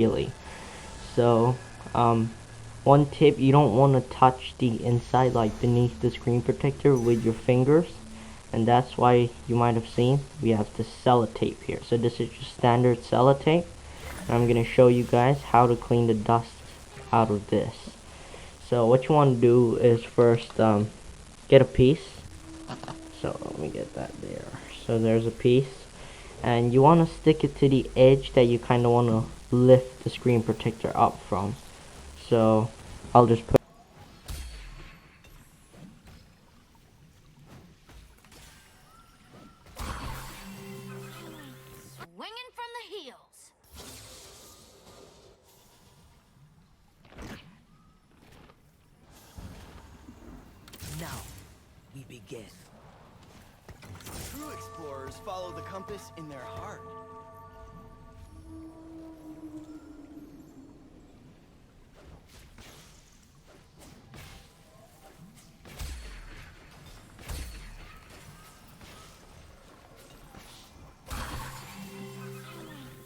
really. So, one tip, you don't want to touch the inside, like beneath the screen protector with your fingers. And that's why you might have seen we have the sellotape here. So this is just standard sellotape. And I'm going to show you guys how to clean the dust out of this. So what you want to do is first get a piece. So let me get that there. So there's a piece. And you want to stick it to the edge that you kind of want to lift the screen protector up from. So I'll just put Swinging from the heels. Now, we begin. True explorers follow the compass in their heart.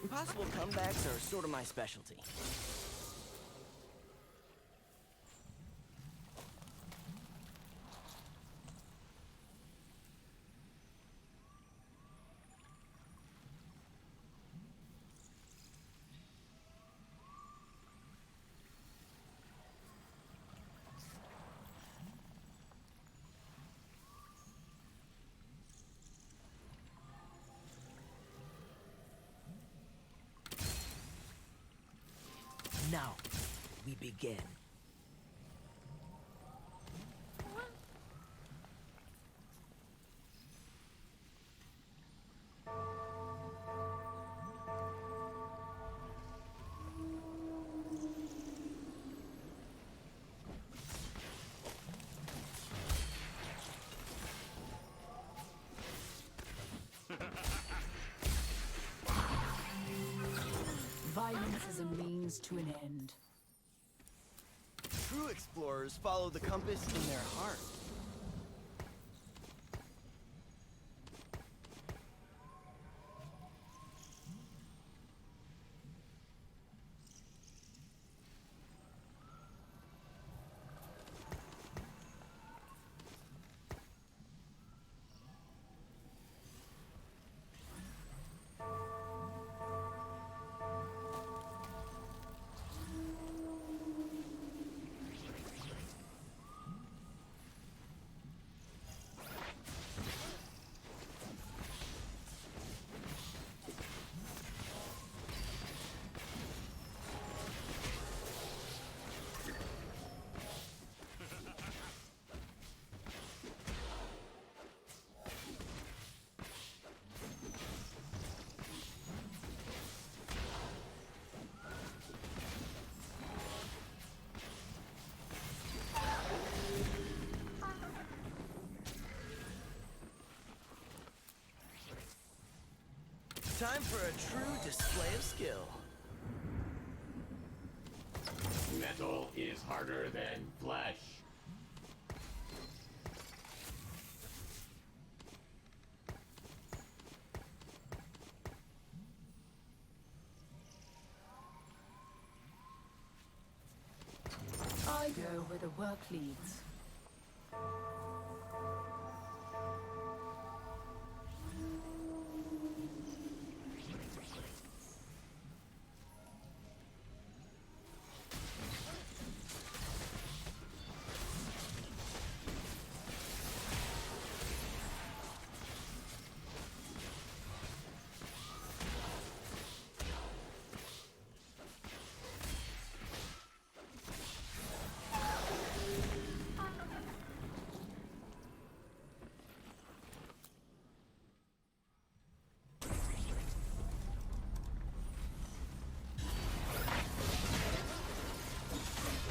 Impossible comebacks are sort of my specialty. Now, we begin. Violence is a means to an end. True explorers follow the compass in their heart. Time for a true display of skill. Metal is harder than flesh. I go where the work leads.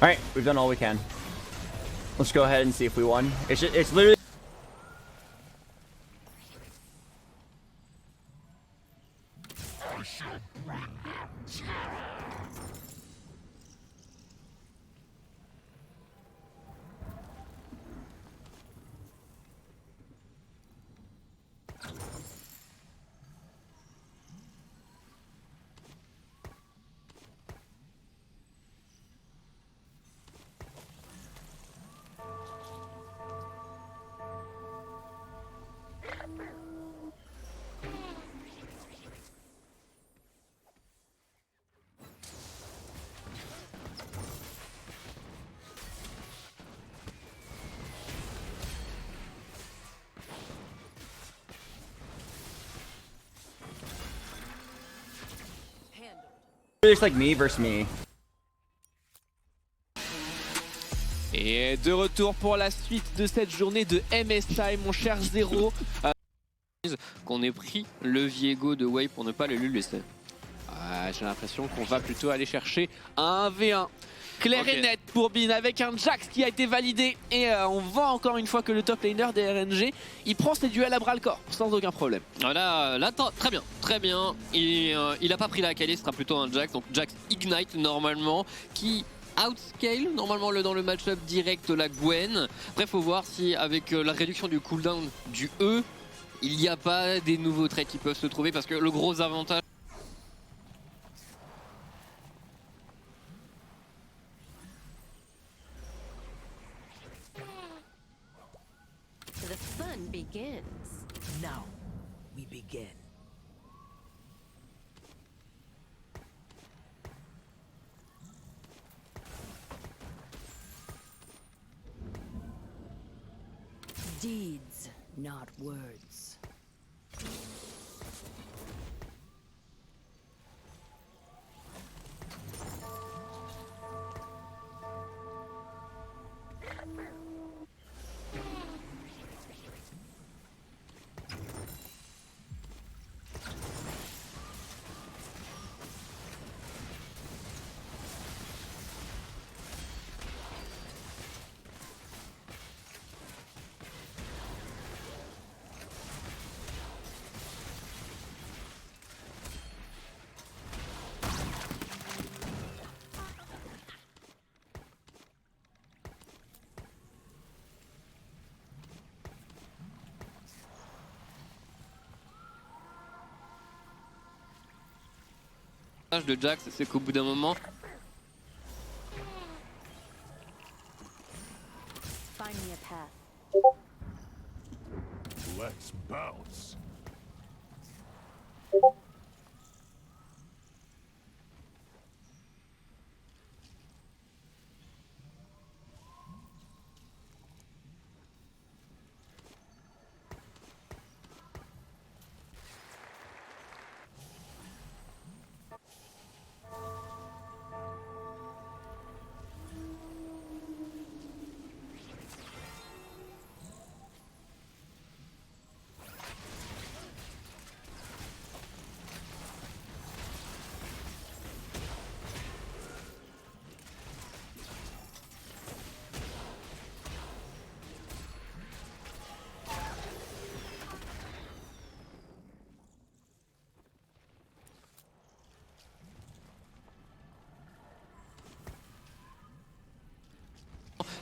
Alright, we've done all we can. Let's go ahead and see if we won. It's literally... It's like me versus me. Et de retour pour la suite de cette journée de MSI, mon cher Zero. Qu'on ait pris le Viego de Wei pour ne pas le lui laisser. J'ai l'impression qu'on va plutôt aller chercher un 1v1. Clair et net pour Bin avec un Jax qui a été validé. Et on voit encore une fois que le top laner des RNG, il prend ses duels à bras le corps sans aucun problème. Là, très bien, très bien. Il a pas pris la Akali, ce sera plutôt un Jax. Donc Jax Ignite normalement qui outscale normalement dans le match-up direct la Gwen. Après faut voir si avec la réduction du cooldown du E, il n'y a pas des nouveaux traits qui peuvent se trouver parce que le gros avantage The fun begins. Now we begin. Deeds, not words. de Jax, c'est qu'au bout d'un moment, Find me a path. Let's bounce.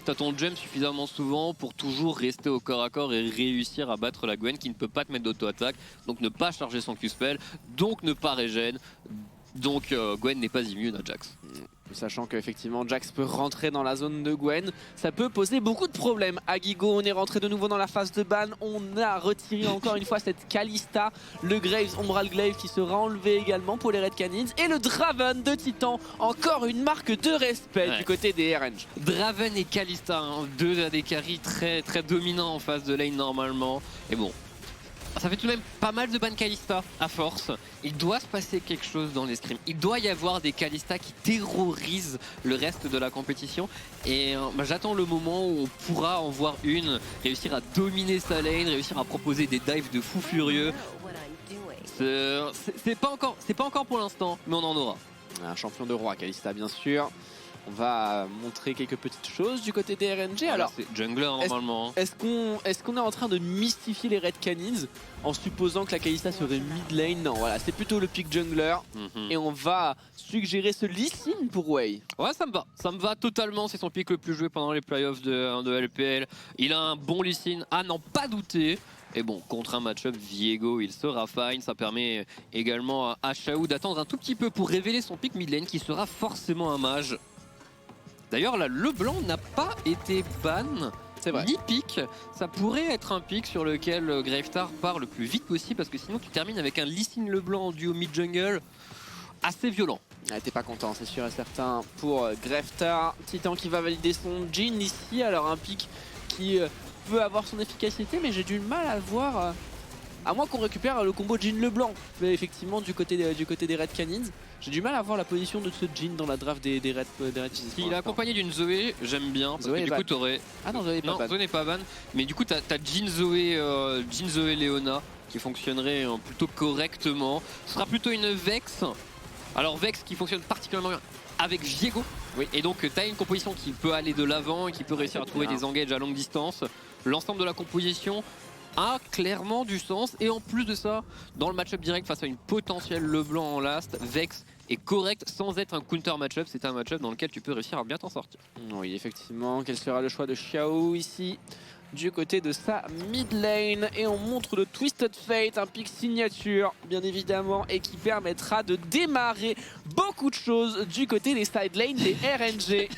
t'as ton gem suffisamment souvent pour toujours rester au corps à corps et réussir à battre la Gwen qui ne peut pas te mettre d'auto-attaque, donc ne pas charger son Q-spell, donc ne pas régène, donc Gwen n'est pas immune à Jax. Sachant qu'effectivement Jax peut rentrer dans la zone de Gwen, ça peut poser beaucoup de problèmes. À Gigo, on est rentré de nouveau dans la phase de ban, on a retiré encore une fois cette Kalista, le Graves Umbral Glaive qui sera enlevé également pour les Red Canids, et le Draven de Titan, encore une marque de respect du côté des RNG. Draven et Kalista, hein, deux des carries très dominants en phase de lane normalement, et bon. Ça fait tout de même pas mal de ban Kalista à force. Il doit se passer quelque chose dans les scrims. Il doit y avoir des Kalista qui terrorisent le reste de la compétition. Et j'attends le moment où on pourra en voir une, réussir à dominer sa lane, réussir à proposer des dives de fou furieux. C'est pas encore pour l'instant, mais on en aura. Un champion de roi, Kalista bien sûr. On va montrer quelques petites choses du côté des RNG. Alors, c'est jungler normalement. Est-ce qu'on est en train de mystifier les Red Canids en supposant que la Kalista serait mid lane? Non, voilà, c'est plutôt le pick jungler. Et on va suggérer ce Lee Sin pour Wei. Ouais, ça me va totalement. C'est son pick le plus joué pendant les playoffs de LPL. Il a un bon Lee Sin, à n'en pas douter. Et bon, contre un match-up Viego, il sera fine. Ça permet également à Xiao d'attendre un tout petit peu pour révéler son pick mid lane qui sera forcément un mage. D'ailleurs là, le blanc n'a pas été ban, ni pick. Ça pourrait être un pick sur lequel Gravestar part le plus vite possible parce que sinon tu termines avec un Lee Sin LeBlanc en duo mid-jungle assez violent. Ah, t'es pas content, c'est sûr et certain pour Gravestar. Titan qui va valider son Jhin ici. Alors un pick qui peut avoir son efficacité, mais j'ai du mal à le voir À moins qu'on récupère le combo Jhin Leblanc, mais effectivement du côté des Red Canids. J'ai du mal à voir la position de ce Jhin dans la draft des Red Canids. Il est accompagné d'une Zoé, j'aime bien, parce Zoé que est du ban. coup t'aurais... Ah non, Zoé n'est pas ban, mais du coup t'as Jhin Zoé Leona qui fonctionnerait plutôt correctement. Ce sera plutôt une Vex. Alors Vex qui fonctionne particulièrement bien avec Viego. Oui. Et donc tu as une composition qui peut aller de l'avant et qui peut réussir à trouver des engages à longue distance. L'ensemble de la composition a clairement du sens. Et en plus de ça, dans le match-up direct face à une potentielle Leblanc en last, Vex est correct sans être un counter match-up. C'est un match-up dans lequel tu peux réussir à bien t'en sortir. Oui, effectivement. Quel sera le choix de Xiao ici du côté de sa mid lane? Et on montre le Twisted Fate, un pick signature bien évidemment, et qui permettra de démarrer beaucoup de choses du côté des side lanes des RNG.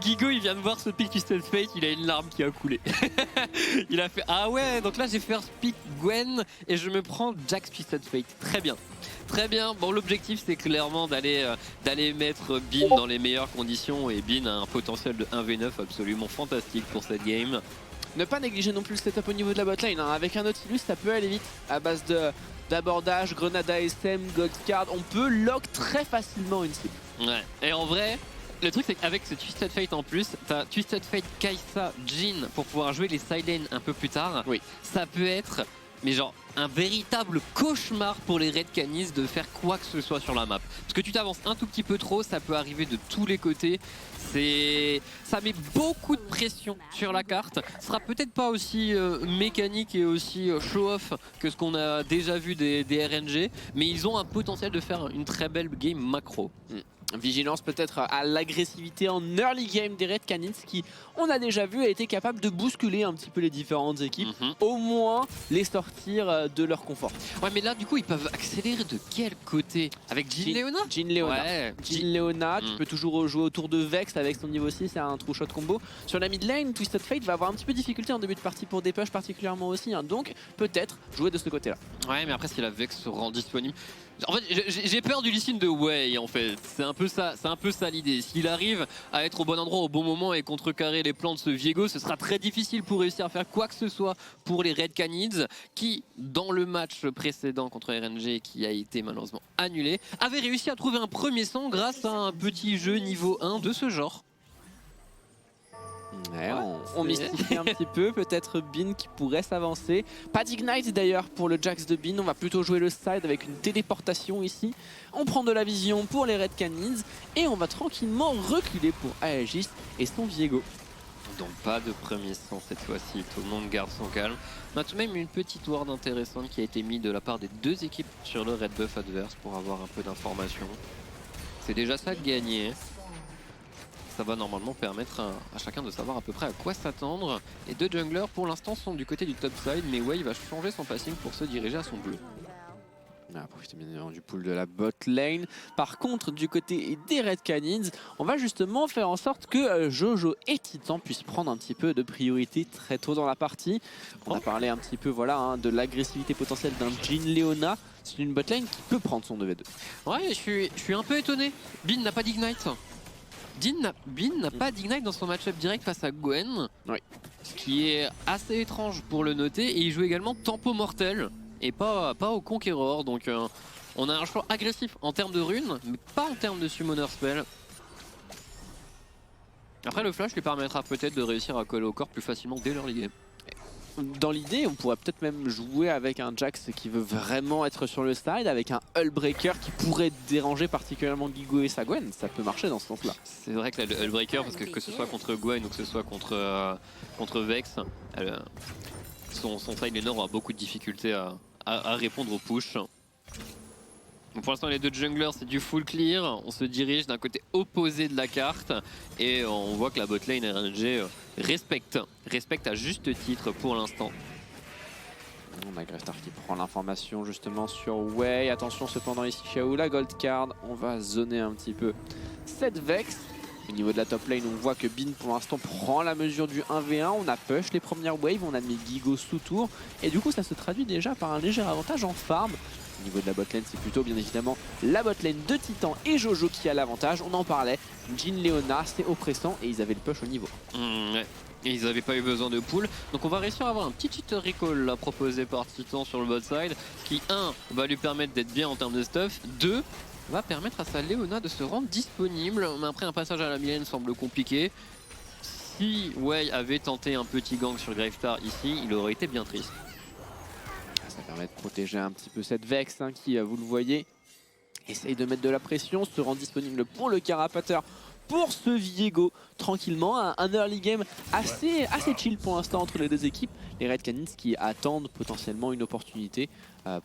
Guigo il vient de voir ce pick Twisted Fate, il a une larme qui a coulé. Il a fait ah ouais, donc là j'ai first pick Gwen et je me prends Jax Twisted Fate. Très bien. Très bien, bon l'objectif c'est clairement d'aller mettre Bin dans les meilleures conditions et Bin a un potentiel de 1v9 absolument fantastique pour cette game. Ne pas négliger non plus le setup au niveau de la botlane, hein. Avec un Nautilus ça peut aller vite à base d'abordage, grenade ASM, gold card, on peut lock très facilement une cible. Ouais, et en vrai, le truc c'est qu'avec ce Twisted Fate en plus, t'as Twisted Fate, Kai'Sa, Jhin pour pouvoir jouer les side lanes un peu plus tard. Oui. Ça peut être, mais genre, un véritable cauchemar pour les Red Canids de faire quoi que ce soit sur la map. Parce que tu t'avances un tout petit peu trop, ça peut arriver de tous les côtés. Ça met beaucoup de pression sur la carte. Ce sera peut-être pas aussi mécanique et aussi show-off que ce qu'on a déjà vu des RNG, mais ils ont un potentiel de faire une très belle game macro. Vigilance peut-être à l'agressivité en early game des Red Canids qui, on a déjà vu, a été capable de bousculer un petit peu les différentes équipes, au moins les sortir de leur confort. Ouais, mais là du coup ils peuvent accélérer de quel côté? Avec Jhin Leona? Jhin Leona. Ouais. Jhin Leona, tu peux toujours jouer autour de Vex avec son niveau 6, c'est un true shot combo. Sur la mid lane, Twisted Fate va avoir un petit peu de difficulté en début de partie pour des push particulièrement aussi, hein. Donc peut-être jouer de ce côté-là. Ouais, mais après si la Vex se rend disponible... En fait, j'ai peur du Lee Sin de Wei en fait. C'est un peu ça l'idée. S'il arrive à être au bon endroit au bon moment et contrecarrer les plans de ce Viego, ce sera très difficile pour réussir à faire quoi que ce soit pour les Red Canids qui, dans le match précédent contre RNG qui a été malheureusement annulé, avaient réussi à trouver un premier sang grâce à un petit jeu niveau 1 de ce genre. Ouais, on mystifie un petit peu, peut-être Bin qui pourrait s'avancer. Pas d'ignite d'ailleurs pour le Jax de Bin, on va plutôt jouer le side avec une téléportation ici. On prend de la vision pour les Red Canids et on va tranquillement reculer pour Aegis et son Viego. Donc pas de premier sang cette fois-ci, tout le monde garde son calme. On a tout de même une petite ward intéressante qui a été mise de la part des deux équipes sur le red buff adverse pour avoir un peu d'informations. C'est déjà ça de gagner. Ça va normalement permettre à chacun de savoir à peu près à quoi s'attendre. Les deux junglers pour l'instant sont du côté du top side, mais Wei va changer son passing pour se diriger à son bleu. On va profiter bien évidemment du pool de la bot lane. Par contre, du côté des Red Canids, on va justement faire en sorte que Jojo et Titan puissent prendre un petit peu de priorité très tôt dans la partie. On a parlé un petit peu voilà, hein, de l'agressivité potentielle d'un Jhin Leona. C'est une bot lane qui peut prendre son 2v2. Ouais, je suis un peu étonné. Bin n'a pas d'ignite. Bin n'a pas d'ignite dans son match-up direct face à Gwen. Oui. Ce qui est assez étrange pour le noter. Et il joue également Tempo Mortel et pas au Conqueror. Donc on a un choix agressif en termes de runes, mais pas en termes de summoner spell. Après le flash lui permettra peut-être de réussir à coller au corps plus facilement dès l'early game. Dans l'idée, on pourrait peut-être même jouer avec un Jax qui veut vraiment être sur le side, avec un Hullbreaker qui pourrait déranger particulièrement Guigo et sa Gwen. Ça peut marcher dans ce sens-là. C'est vrai que le Hullbreaker, parce que ce soit contre Gwen ou que ce soit contre Vex, son side laner aura beaucoup de difficultés à répondre aux push. Donc pour l'instant les deux junglers c'est du full clear, on se dirige d'un côté opposé de la carte et on voit que la botlane RNG respecte à juste titre pour l'instant. On a Greftar qui prend l'information justement sur Wei. Attention cependant ici Xiao, la gold card, on va zoner un petit peu cette Vex. Au niveau de la top lane, on voit que Bin pour l'instant prend la mesure du 1v1. On a push les premières waves, on a mis Guigo sous tour. Et du coup ça se traduit déjà par un léger avantage en farm. Au niveau de la botlane, c'est plutôt bien évidemment la botlane de Titan et Jojo qui a l'avantage. On en parlait, Jhin, Leona, c'est oppressant et ils avaient le push au niveau. Ouais. Et ils n'avaient pas eu besoin de pull. Donc on va réussir à avoir un petit cheater recall là, proposé par Titan sur le bot side, qui 1 va lui permettre d'être bien en termes de stuff, 2 va permettre à sa Leona de se rendre disponible. Mais après un passage à la Mylène semble compliqué. Si Wei avait tenté un petit gang sur Gravestar ici, il aurait été bien triste. Ça permet de protéger un petit peu cette Vex hein, qui, vous le voyez, essaye de mettre de la pression, se rend disponible pour le carapateur, pour ce Viego, tranquillement. Un early game assez chill pour l'instant entre les deux équipes. Les Red Canids qui attendent potentiellement une opportunité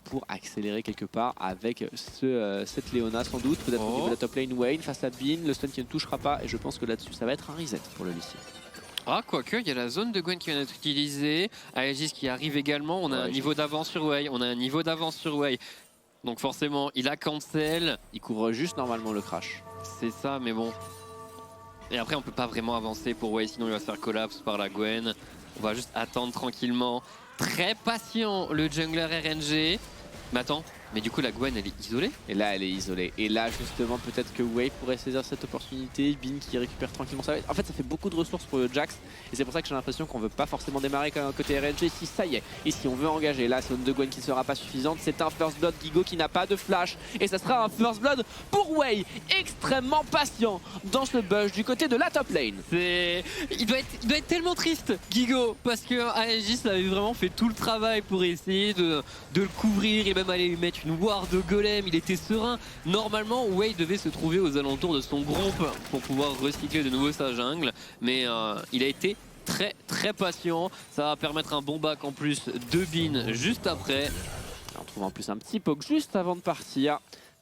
pour accélérer quelque part avec cette Leona sans doute. Peut-être au niveau de la top lane Wayne face à Bin, le stun qui ne touchera pas et je pense que là-dessus ça va être un reset pour le lycée. Ah, quoique, il y a la zone de Gwen qui vient d'être utilisée. Aegis qui arrive également. On a un niveau d'avance sur Wei. Donc forcément, il a cancel. Il couvre juste normalement le crash. C'est ça, mais bon. Et après, on peut pas vraiment avancer pour Wei, sinon il va se faire collapse par la Gwen. On va juste attendre tranquillement. Très patient, le jungler RNG. Mais attends, mais du coup la Gwen elle est isolée. Et là elle est isolée. Et là justement peut-être que Wei pourrait saisir cette opportunité. Bin qui récupère tranquillement ça. En fait ça fait beaucoup de ressources pour le Jax. Et c'est pour ça que j'ai l'impression qu'on veut pas forcément démarrer comme côté RNG. Si ça y est, et si on veut engager la zone de Gwen qui sera pas suffisante, c'est un First Blood Gigo qui n'a pas de flash. Et ça sera un First Blood pour Wei. Extrêmement patient dans ce bush du côté de la top lane. Il doit être tellement triste, Gigo, parce que Aegis avait vraiment fait tout le travail pour essayer de le couvrir et même aller lui mettre une ward de golem. Il était serein. Normalement, Wei devait se trouver aux alentours de son groupe pour pouvoir recycler de nouveau sa jungle, mais il a été très patient. Ça va permettre un bon back en plus de Bin juste après. On trouve en plus un petit poke juste avant de partir.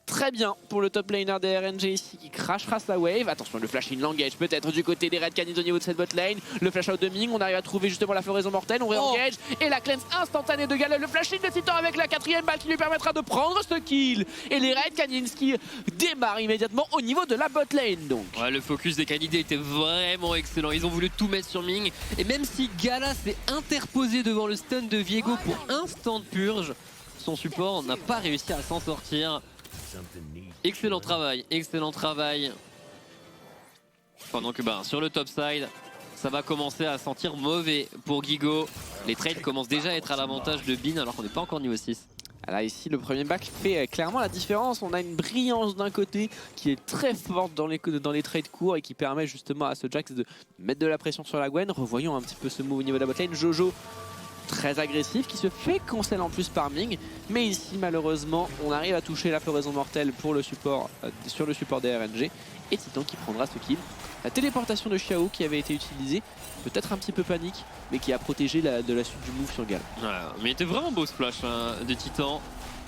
Très bien pour le top laner des RNG ici qui crashera sa wave. Attention, le flash in l'engage peut-être du côté des Red Canids au niveau de cette bot lane. Le flash out de Ming, on arrive à trouver justement la floraison mortelle, on réengage. Et la cleanse instantanée de Gala. Le flash in de Titan avec la 4ème balle qui lui permettra de prendre ce kill. Et les Red Canids qui démarrent immédiatement au niveau de la bot lane donc. Ouais, le focus des Canidés était vraiment excellent. Ils ont voulu tout mettre sur Ming. Et même si Gala s'est interposé devant le stun de Viego pour instant de purge, son support n'a pas réussi à s'en sortir. Excellent travail. Pendant que sur le top side, ça va commencer à sentir mauvais pour Gigo. Les trades commencent déjà à être à l'avantage de Bin alors qu'on n'est pas encore niveau 6. Là ici le premier back fait clairement la différence. On a une brillance d'un côté qui est très forte dans les trades courts et qui permet justement à ce Jax de mettre de la pression sur la Gwen. Revoyons un petit peu ce move au niveau de la botlane. Jojo très agressif qui se fait cancel en plus par Ming, mais ici malheureusement on arrive à toucher la floraison mortelle pour le support sur le support des RNG et Titan qui prendra ce kill. La téléportation de Xiao qui avait été utilisée, peut-être un petit peu panique, mais qui a protégé de la suite du move sur Gal. Ouais, mais il était vraiment beau ce flash de Titan.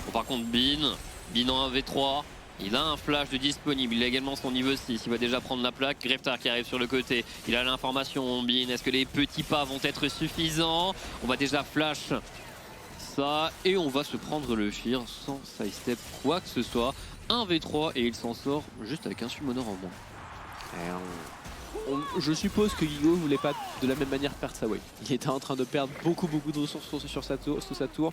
Bon, par contre Bin en 1v3. Il a un flash de disponible, il a également son niveau 6, il va déjà prendre la plaque. Gravestar qui arrive sur le côté, il a l'information. Bin, est-ce que les petits pas vont être suffisants? On va déjà flash ça et on va se prendre le fear sans sidestep quoi que ce soit. 1v3 et il s'en sort juste avec un summoner en moins. Je suppose que Gigo voulait pas de la même manière perdre sa wave. Il était en train de perdre beaucoup de ressources sur sa tour.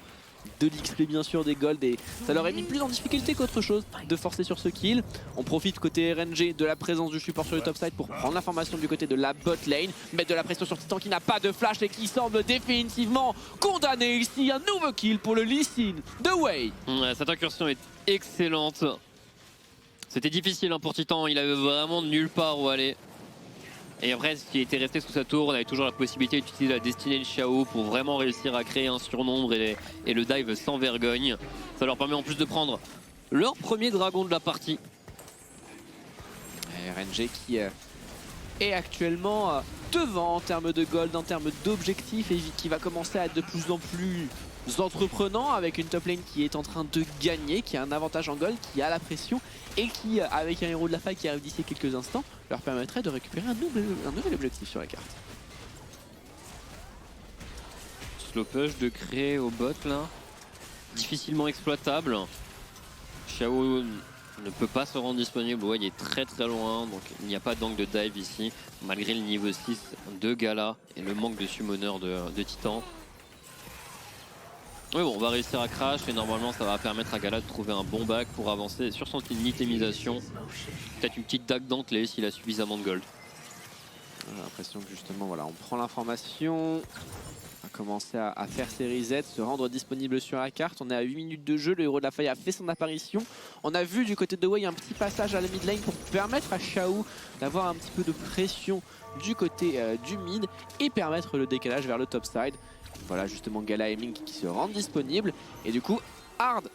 De l'XP bien sûr, des gold, et ça leur a mis plus en difficulté qu'autre chose de forcer sur ce kill. On profite côté RNG de la présence du support sur le top side pour prendre l'information du côté de la bot lane, mettre de la pression sur Titan qui n'a pas de flash et qui semble définitivement condamné. Ici un nouveau kill pour le Lee Sin de Wei. Ouais, cette incursion est excellente. C'était difficile pour Titan, il avait vraiment nulle part où aller. Et après, s'il était resté sous sa tour, on avait toujours la possibilité d'utiliser la destinée de Xiao pour vraiment réussir à créer un surnombre et le dive sans vergogne. Ça leur permet en plus de prendre leur premier dragon de la partie. RNG qui est actuellement devant en termes de gold, en termes d'objectifs, et qui va commencer à être de plus en plus entreprenant avec une top lane qui est en train de gagner, qui a un avantage en gold, qui a la pression et qui, avec un héros de la faille qui arrive d'ici quelques instants, leur permettrait de récupérer un nouvel objectif sur la carte. Slow push de créer au bot là, difficilement exploitable. Xiao ne peut pas se rendre disponible, ouais, il est très loin, donc il n'y a pas d'angle de dive ici, malgré le niveau 6 de Gala et le manque de summoner de Titan. Oui, bon, on va réussir à crash et normalement ça va permettre à Gala de trouver un bon back pour avancer sur son itemisation. Peut-être une petite dague dentelée s'il a suffisamment de gold. J'ai l'impression que justement, voilà, on prend l'information, on va commencer à faire ses resets, se rendre disponible sur la carte. On est à 8 minutes de jeu, le héros de la faille a fait son apparition. On a vu du côté de Wei un petit passage à la mid lane pour permettre à Xiao d'avoir un petit peu de pression du côté du mid et permettre le décalage vers le top side. Voilà justement Gala et Mink qui se rendent disponibles et du coup hard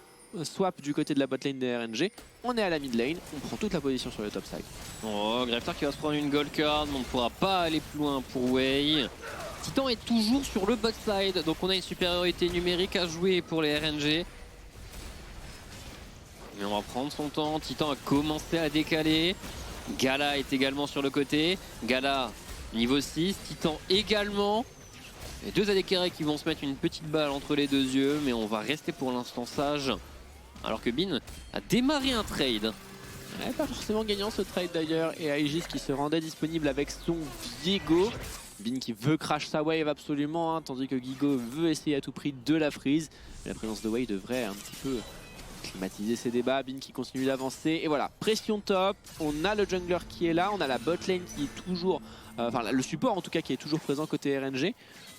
swap du côté de la botlane de RNG. On est à la mid lane, on prend toute la position sur le top side. Oh, Grefter qui va se prendre une gold card, mais on ne pourra pas aller plus loin pour Wei. Titan est toujours sur le bot side, donc on a une supériorité numérique à jouer pour les RNG. Mais on va prendre son temps, Titan a commencé à décaler. Gala est également sur le côté. Gala niveau 6, Titan également. Les deux ADC qui vont se mettre une petite balle entre les deux yeux, mais on va rester pour l'instant sage. Alors que Bin a démarré un trade. Ouais, pas forcément gagnant ce trade d'ailleurs, et Aegis qui se rendait disponible avec son Viego. Bin qui veut crash sa wave absolument, hein, tandis que Gigo veut essayer à tout prix de la freeze. Mais la présence de Wei devrait un petit peu climatiser ses débats. Bin qui continue d'avancer, et voilà, pression top. On a le jungler qui est là, on a la bot lane qui est toujours, enfin le support en tout cas qui est toujours présent côté RNG.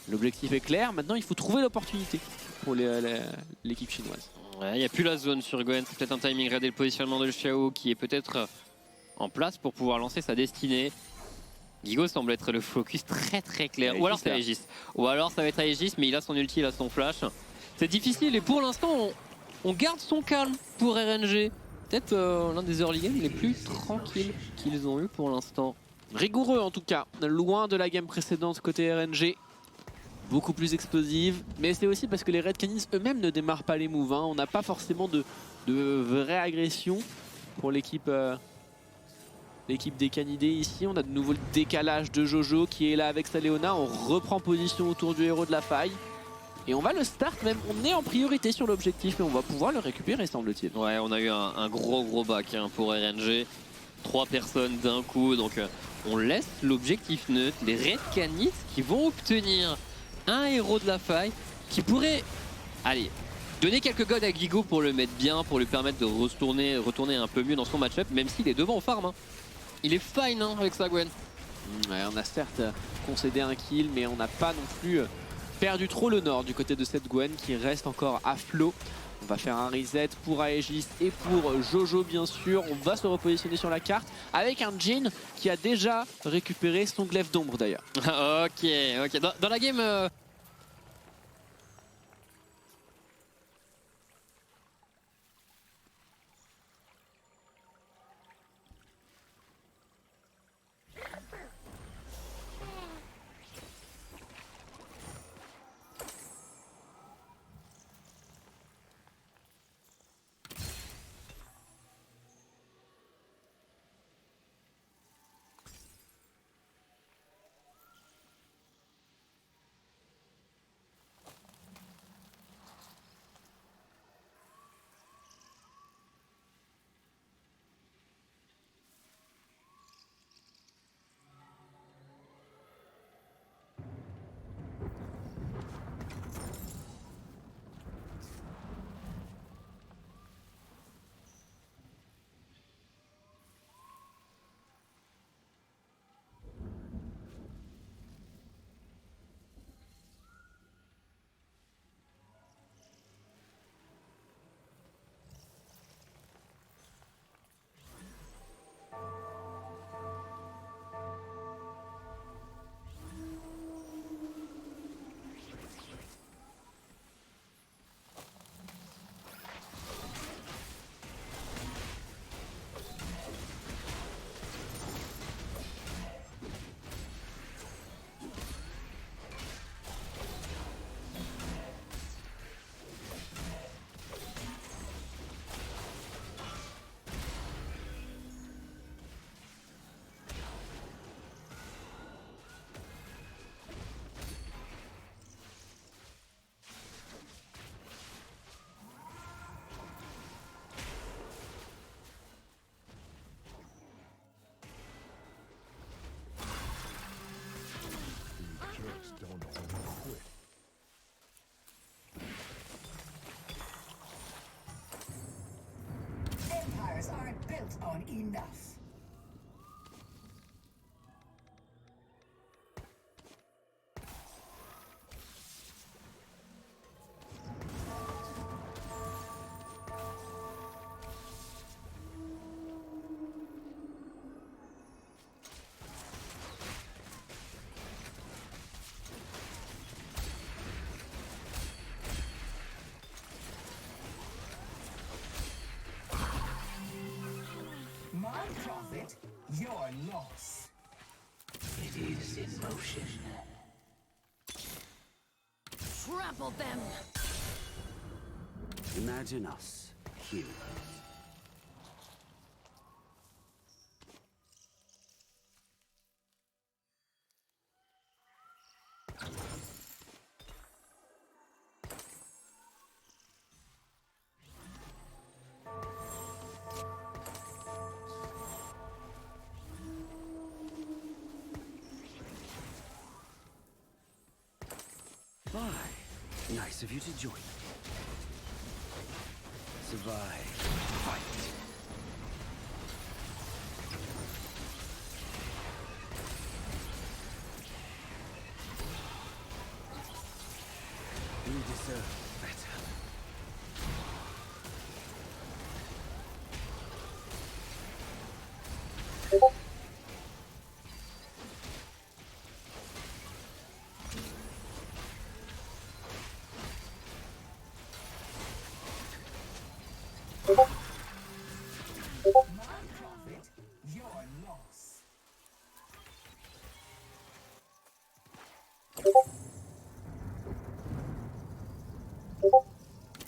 L'objectif est clair, maintenant il faut trouver l'opportunité pour l'équipe chinoise. Ouais, il n'y a plus la zone sur Gwen, c'est peut-être un timing ready, le positionnement de Xiao qui est peut-être en place pour pouvoir lancer sa destinée. Gigo semble être le focus très clair, ou alors c'est Aegis. Ou alors ça va être Aegis, mais il a son ulti, il a son flash. C'est difficile et pour l'instant on garde son calme pour RNG. Peut-être l'un des early games les plus tranquilles qu'ils ont eu pour l'instant. Rigoureux en tout cas, loin de la game précédente côté RNG. Beaucoup plus explosive, mais c'est aussi parce que les Red Canids eux-mêmes ne démarrent pas les moves, hein. On n'a pas forcément de vraie agression pour l'équipe des Canidés ici. On a de nouveau le décalage de Jojo qui est là avec sa Léona. On reprend position autour du héros de la faille. Et on va le start même, on est en priorité sur l'objectif et on va pouvoir le récupérer semble-t-il. Ouais, on a eu un gros back hein, pour RNG. 3 personnes d'un coup, donc on laisse l'objectif neutre. Les Red Canids qui vont obtenir un héros de la faille qui pourrait, allez, donner quelques gods à Gigo pour le mettre bien, pour lui permettre de retourner un peu mieux dans son match-up, même s'il est devant au farm. Hein. Il est fine hein, avec sa Gwen. Ouais, on a certes concédé un kill, mais on n'a pas non plus perdu trop le nord du côté de cette Gwen qui reste encore à flot. On va faire un reset pour Aegis et pour Jojo bien sûr. On va se repositionner sur la carte avec un Jhin qui a déjà récupéré son glaive d'ombre d'ailleurs. ok. Dans la game... Your loss. It is in motion. Trample them! Imagine us, heroes. Bye. Nice of you to join me. Survive. Fight. You deserve better.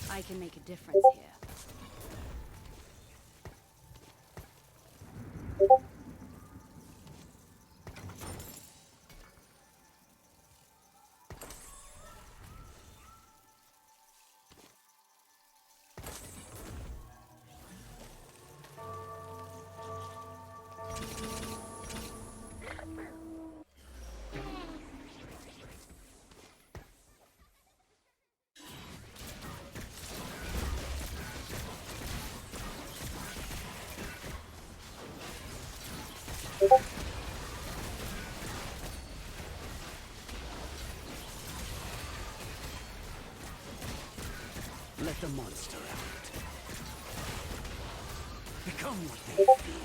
I can make a difference here. Let the monster out. Become what they fear.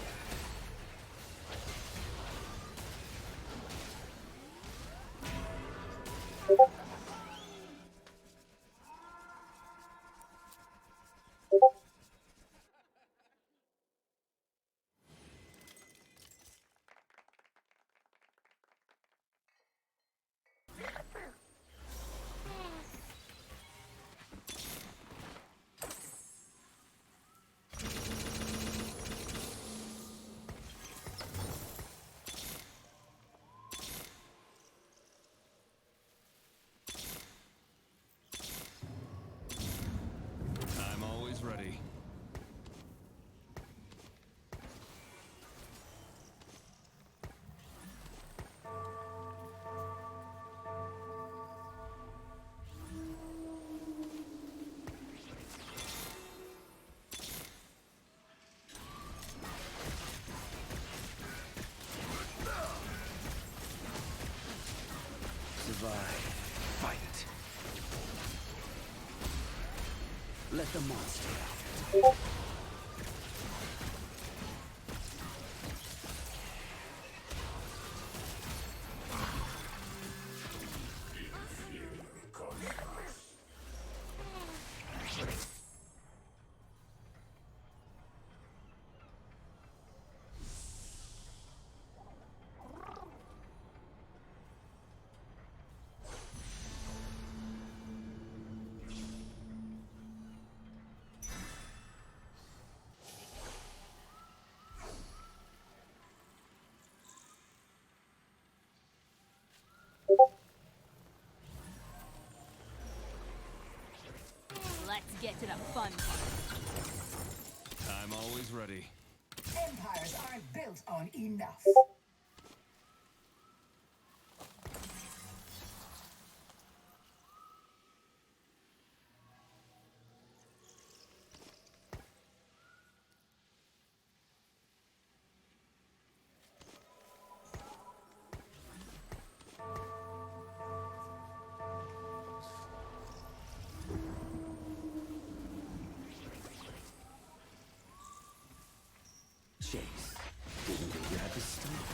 I'm always ready. Survive. Fight. Let the monster out. Let's get to the fun part. I'm always ready. Empires aren't built on enough. Chase, didn't think you had the strength.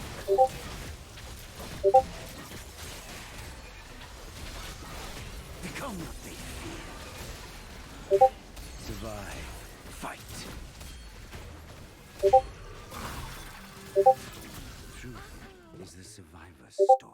story.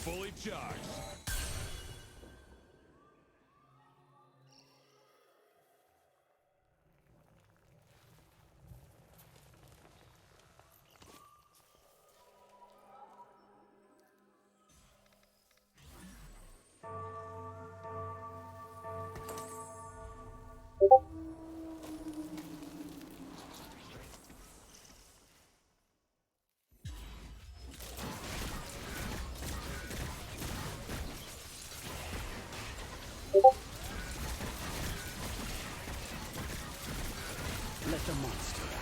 Fully charged. Let the monster out.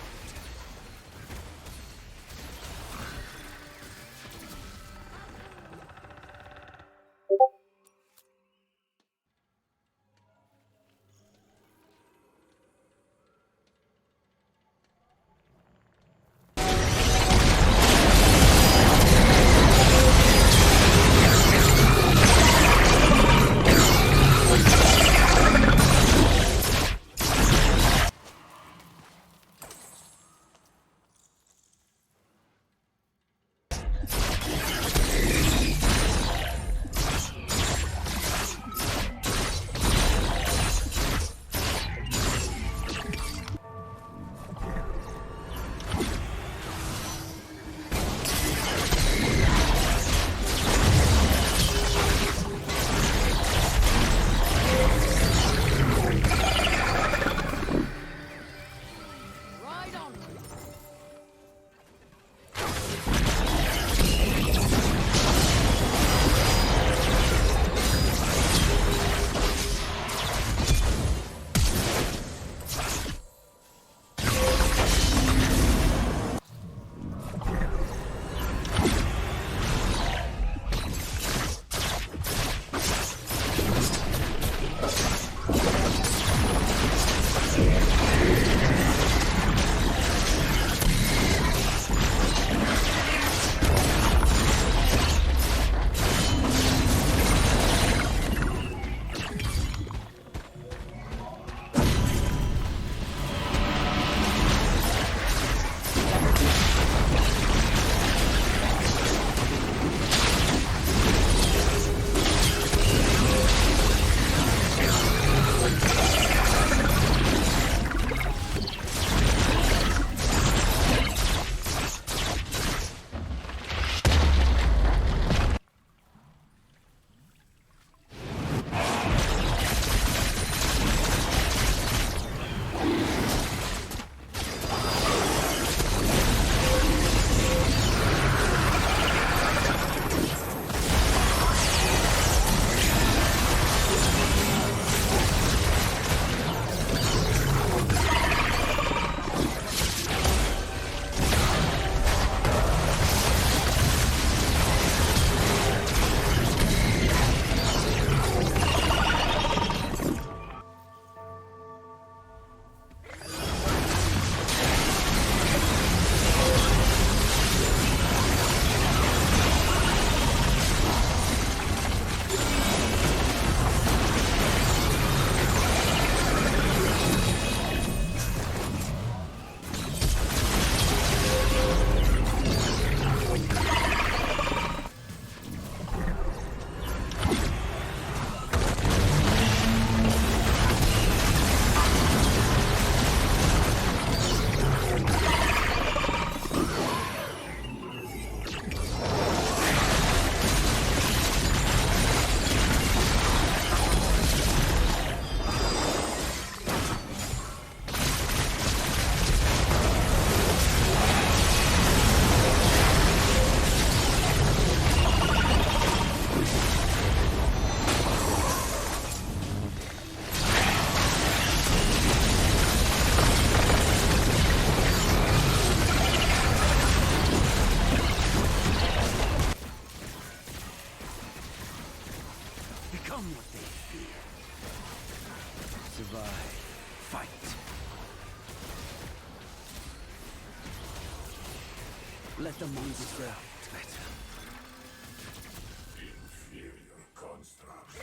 Become what they fear. Survive. Fight. Let the monster out. Inferior construct.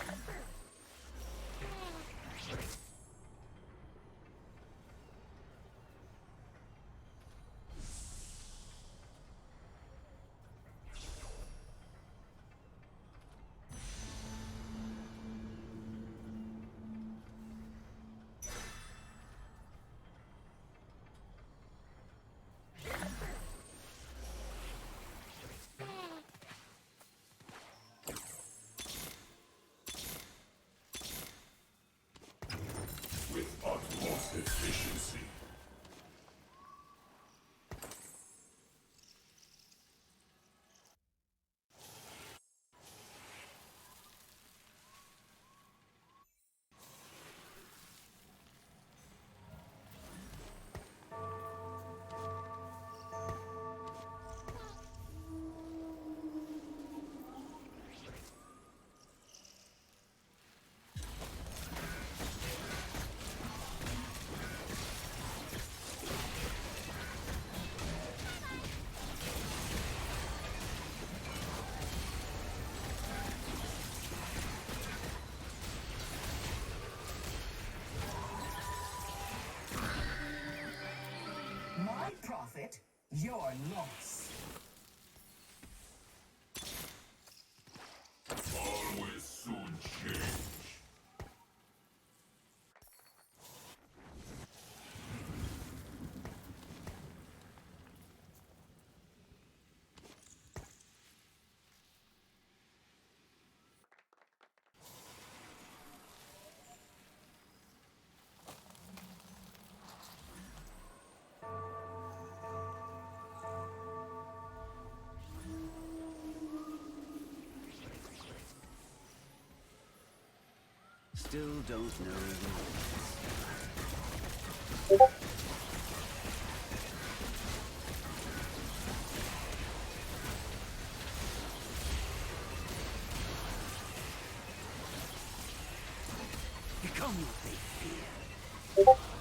With utmost efficiency. My profit, your loss. Always soon change. Still don't know the rules. Become what they fear.